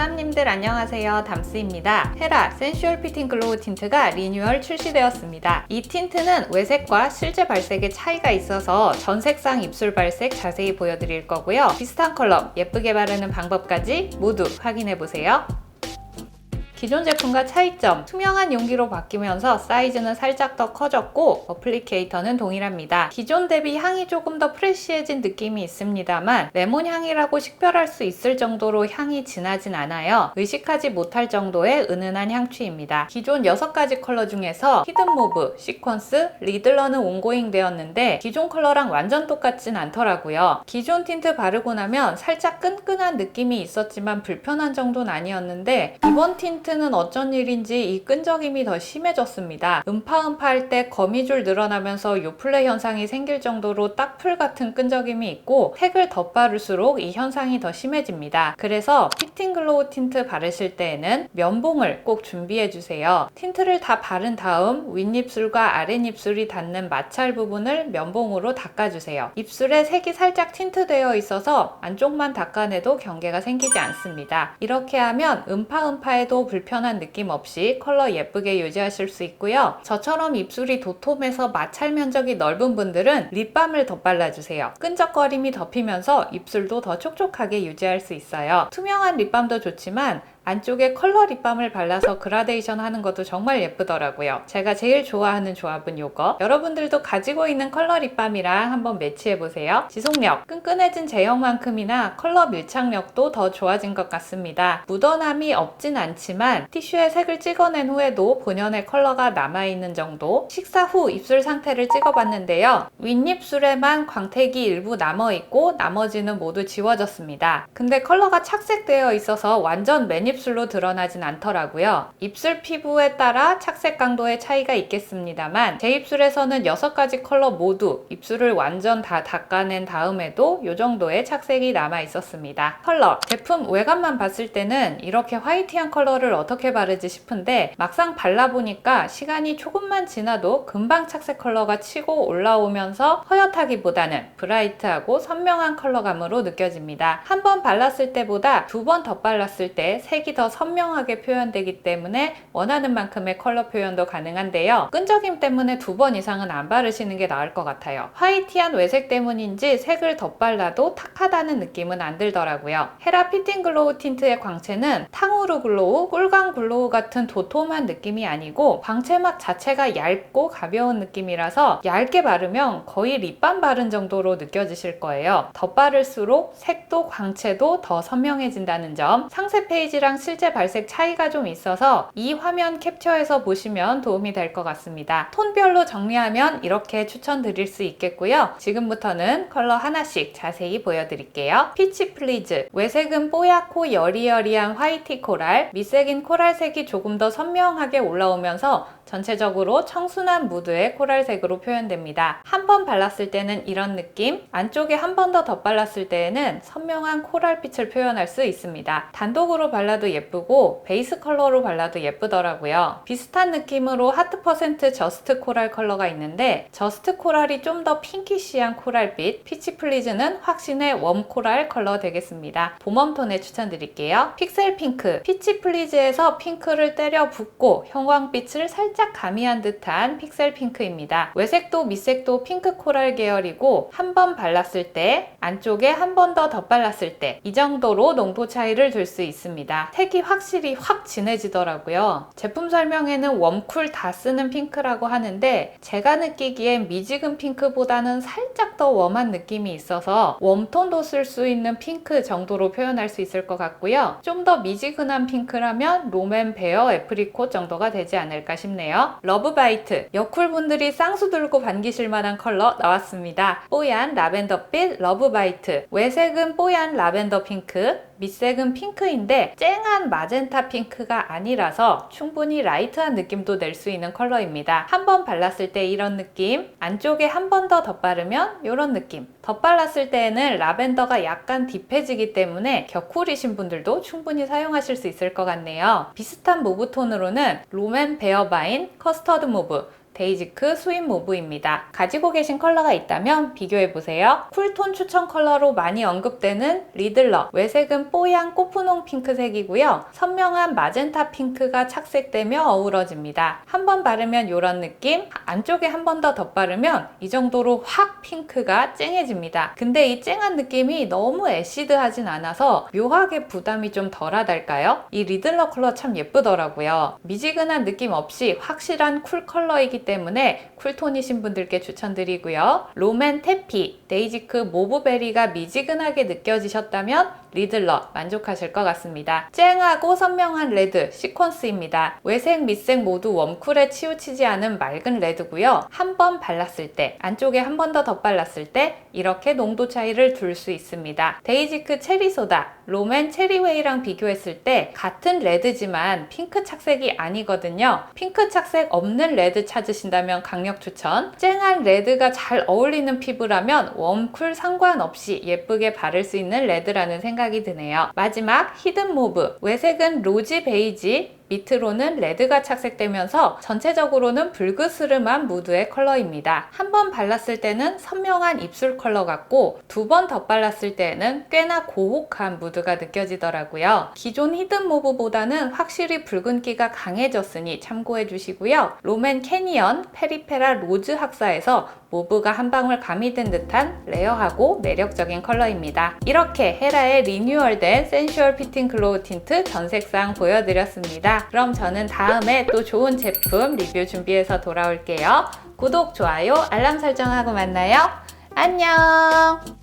집사님들 안녕하세요. 담스입니다. 헤라 센슈얼 피팅 글로우 틴트가 리뉴얼 출시되었습니다. 이 틴트는 외색과 실제 발색의 차이가 있어서 전 색상 입술 발색 자세히 보여드릴 거고요. 비슷한 컬러 예쁘게 바르는 방법까지 모두 확인해보세요. 기존 제품과 차이점, 투명한 용기로 바뀌면서 사이즈는 살짝 더 커졌고 어플리케이터는 동일합니다. 기존 대비 향이 조금 더 프레쉬해진 느낌이 있습니다만 레몬 향이라고 식별할 수 있을 정도로 향이 진하진 않아요. 의식하지 못할 정도의 은은한 향취입니다. 기존 6가지 컬러 중에서 히든 모브, 시퀀스, 리들러는 온고잉 되었는데 기존 컬러랑 완전 똑같진 않더라고요. 기존 틴트 바르고 나면 살짝 끈끈한 느낌이 있었지만 불편한 정도는 아니었는데 이번 틴트 는 어쩐 일인지 이 끈적임이 더 심해졌습니다. 음파할 때 거미줄 늘어나면서 요플레 현상이 생길 정도로 딱풀 같은 끈적임이 있고 색을 덧바를수록 이 현상이 더 심해집니다. 그래서 피팅 글로우 틴트 바르실 때에는 면봉을 꼭 준비해주세요. 틴트를 다 바른 다음 윗입술과 아랫입술이 닿는 마찰 부분을 면봉으로 닦아주세요. 입술에 색이 살짝 틴트되어 있어서 안쪽만 닦아내도 경계가 생기지 않습니다. 이렇게 하면 음파에도 불편한 느낌 없이 컬러 예쁘게 유지하실 수 있고요. 저처럼 입술이 도톰해서 마찰 면적이 넓은 분들은 립밤을 덧발라주세요. 끈적거림이 덮이면서 입술도 더 촉촉하게 유지할 수 있어요. 투명한 립밤도 좋지만 안쪽에 컬러 립밤을 발라서 그라데이션 하는 것도 정말 예쁘더라고요. 제가 제일 좋아하는 조합은 이거. 여러분들도 가지고 있는 컬러 립밤이랑 한번 매치해보세요. 지속력, 끈끈해진 제형만큼이나 컬러 밀착력도 더 좋아진 것 같습니다. 묻어남이 없진 않지만 티슈에 색을 찍어낸 후에도 본연의 컬러가 남아있는 정도. 식사 후 입술 상태를 찍어봤는데요. 윗입술에만 광택이 일부 남아있고 나머지는 모두 지워졌습니다. 근데 컬러가 착색되어 있어서 완전 입술로 드러나진 않더라고요. 입술 피부에 따라 착색 강도의 차이가 있겠습니다만 제 입술에서는 6가지 컬러 모두 입술을 완전 다 닦아낸 다음에도 이 정도의 착색이 남아 있었습니다. 컬러, 제품 외관만 봤을 때는 이렇게 화이티한 컬러를 어떻게 바르지 싶은데 막상 발라보니까 시간이 조금만 지나도 금방 착색 컬러가 치고 올라오면서 허옇하기보다는 브라이트하고 선명한 컬러감으로 느껴집니다. 한 번 발랐을 때보다 2번 덧발랐을 때 색이 더 선명하게 표현되기 때문에 원하는 만큼의 컬러 표현도 가능한데요. 끈적임 때문에 2번 이상은 안 바르시는 게 나을 것 같아요. 화이티한 외색 때문인지 색을 덧발라도 탁하다는 느낌은 안 들더라고요. 헤라 피팅 글로우 틴트의 광채는 탕후루 글로우, 꿀광 글로우 같은 도톰한 느낌이 아니고 광채막 자체가 얇고 가벼운 느낌이라서 얇게 바르면 거의 립밤 바른 정도로 느껴지실 거예요. 덧바를수록 색도 광채도 더 선명해진다는 점, 상세 페이지랑 실제 발색 차이가 좀 있어서 이 화면 캡처해서 보시면 도움이 될 것 같습니다. 톤별로 정리하면 이렇게 추천드릴 수 있겠고요. 지금부터는 컬러 하나씩 자세히 보여드릴게요. 피치 플리즈, 외색은 뽀얗고 여리여리한 화이티 코랄, 밑색인 코랄색이 조금 더 선명하게 올라오면서 전체적으로 청순한 무드의 코랄색으로 표현됩니다. 한 번 발랐을 때는 이런 느낌, 안쪽에 한 번 더 덧발랐을 때에는 선명한 코랄빛을 표현할 수 있습니다. 단독으로 발라도 예쁘고 베이스 컬러로 발라도 예쁘더라고요. 비슷한 느낌으로 하트 퍼센트 저스트 코랄 컬러가 있는데 저스트 코랄이 좀 더 핑키시한 코랄빛, 피치 플리즈는 확신의 웜 코랄 컬러 되겠습니다. 봄웜톤에 추천드릴게요. 픽셀 핑크, 피치 플리즈에서 핑크를 때려 붓고 형광빛을 살짝 가미한 듯한 픽셀 핑크입니다. 외색도 밑색도 핑크 코랄 계열이고 한 번 발랐을 때 안쪽에 한 번 더 덧발랐을 때 이 정도로 농도 차이를 둘 수 있습니다. 색이 확실히 확 진해지더라고요. 제품 설명에는 웜쿨 다 쓰는 핑크라고 하는데 제가 느끼기엔 미지근 핑크보다는 살짝 더 웜한 느낌이 있어서 웜톤도 쓸 수 있는 핑크 정도로 표현할 수 있을 것 같고요. 좀 더 미지근한 핑크라면 롬앤 베어 애프리콧 정도가 되지 않을까 싶네요. 러브바이트, 여쿨분들이 쌍수 들고 반기실 만한 컬러 나왔습니다. 뽀얀 라벤더빛 러브바이트, 외색은 뽀얀 라벤더 핑크, 밑색은 핑크인데 쨍한 마젠타 핑크가 아니라서 충분히 라이트한 느낌도 낼 수 있는 컬러입니다. 한 번 발랐을 때 이런 느낌, 안쪽에 한 번 더 덧바르면 이런 느낌. 덧발랐을 때에는 라벤더가 약간 딥해지기 때문에 겨쿨이신 분들도 충분히 사용하실 수 있을 것 같네요. 비슷한 모브톤으로는 롬앤 베어바인, 커스터드 모브, 데이지크 스윗 모브입니다. 가지고 계신 컬러가 있다면 비교해보세요. 쿨톤 추천 컬러로 많이 언급되는 리들러, 외색은 뽀얀 꽃분홍 핑크색이고요. 선명한 마젠타 핑크가 착색되며 어우러집니다. 한 번 바르면 이런 느낌, 안쪽에 한 번 더 덧바르면 이 정도로 확 핑크가 쨍해집니다. 근데 이 쨍한 느낌이 너무 애시드하진 않아서 묘하게 부담이 좀 덜하달까요? 이 리들러 컬러 참 예쁘더라고요. 미지근한 느낌 없이 확실한 쿨 컬러이기 때문에 쿨톤이신 분들께 추천드리고요. 롬앤 태피, 데이지크 모브베리가 미지근하게 느껴지셨다면 리들러 만족하실 것 같습니다. 쨍하고 선명한 레드, 시퀀스입니다. 외색, 밑색 모두 웜쿨에 치우치지 않은 맑은 레드고요. 한 번 발랐을 때, 안쪽에 한 번 더 덧발랐을 때 이렇게 농도 차이를 둘 수 있습니다. 데이지크 체리소다, 롬앤 체리웨이랑 비교했을 때 같은 레드지만 핑크 착색이 아니거든요. 핑크 착색 없는 레드 찾으신다면 강력 추천. 쨍한 레드가 잘 어울리는 피부라면 웜쿨 상관없이 예쁘게 바를 수 있는 레드라는 생각이 드네요. 마지막 히든 모브, 외색은 로지 베이지, 밑으로는 레드가 착색되면서 전체적으로는 불그스름한 무드의 컬러입니다. 한 번 발랐을 때는 선명한 입술 컬러 같고 두 번 덧발랐을 때는 꽤나 고혹한 무드가 느껴지더라고요. 기존 히든 모브보다는 확실히 붉은기가 강해졌으니 참고해 주시고요. 롬앤 캐니언 페리페라 로즈 학사에서 모브가 한 방울 가미된 듯한 레어하고 매력적인 컬러입니다. 이렇게 헤라의 리뉴얼된 센슈얼 피팅 글로우 틴트 전 색상 보여드렸습니다. 그럼 저는 다음에 또 좋은 제품 리뷰 준비해서 돌아올게요. 구독, 좋아요, 알람 설정하고 만나요. 안녕!